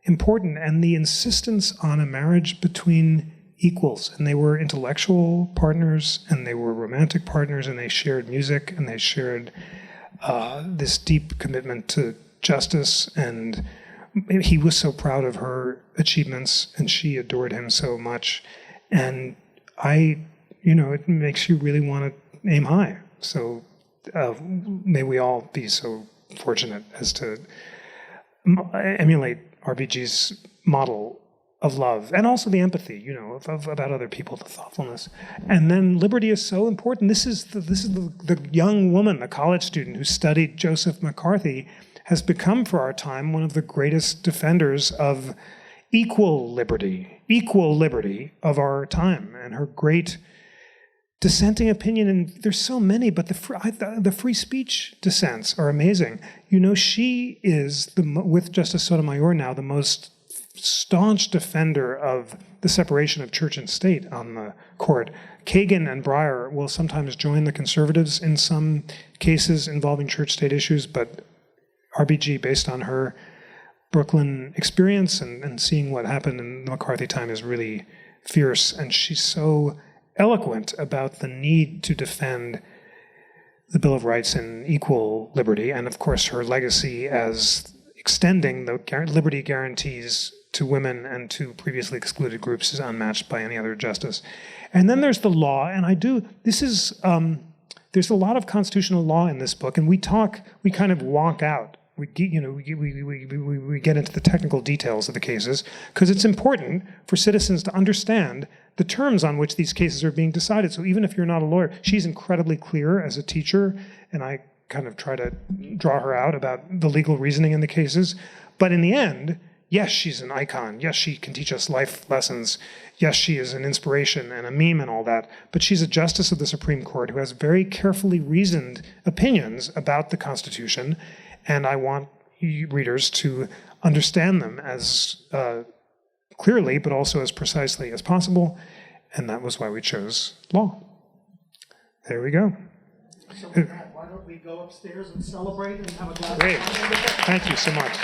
important, and the insistence on a marriage between equals. And they were intellectual partners, and they were romantic partners, and they shared music, and they shared this deep commitment to justice and he was so proud of her achievements, and she adored him so much. And it makes you really want to aim high. So may we all be so fortunate as to emulate RBG's model of love, and also the empathy, about other people, the thoughtfulness. And then liberty is so important. This is the young woman, the college student who studied Joseph McCarthy, has become for our time one of the greatest defenders of equal liberty of our time. And her great dissenting opinion, and there's so many, but the free speech dissents are amazing. She is, with Justice Sotomayor now, the most staunch defender of the separation of church and state on the court. Kagan and Breyer will sometimes join the conservatives in some cases involving church-state issues, but RBG, based on her Brooklyn experience and seeing what happened in the McCarthy time, is really fierce, and she's so eloquent about the need to defend the Bill of Rights and equal liberty, and of course her legacy as extending the liberty guarantees to women and to previously excluded groups is unmatched by any other justice. And then there's the law, and there's a lot of constitutional law in this book, and we kind of walk out. We get into the technical details of the cases because it's important for citizens to understand the terms on which these cases are being decided. So even if you're not a lawyer, she's incredibly clear as a teacher, and I kind of try to draw her out about the legal reasoning in the cases. But in the end, yes, she's an icon. Yes, she can teach us life lessons. Yes, she is an inspiration and a meme and all that. But she's a justice of the Supreme Court who has very carefully reasoned opinions about the Constitution, and I want readers to understand them as clearly, but also as precisely as possible, and that was why we chose law. There we go. So with that, why don't we go upstairs and celebrate and have a glass of Great. wine? Thank you so much.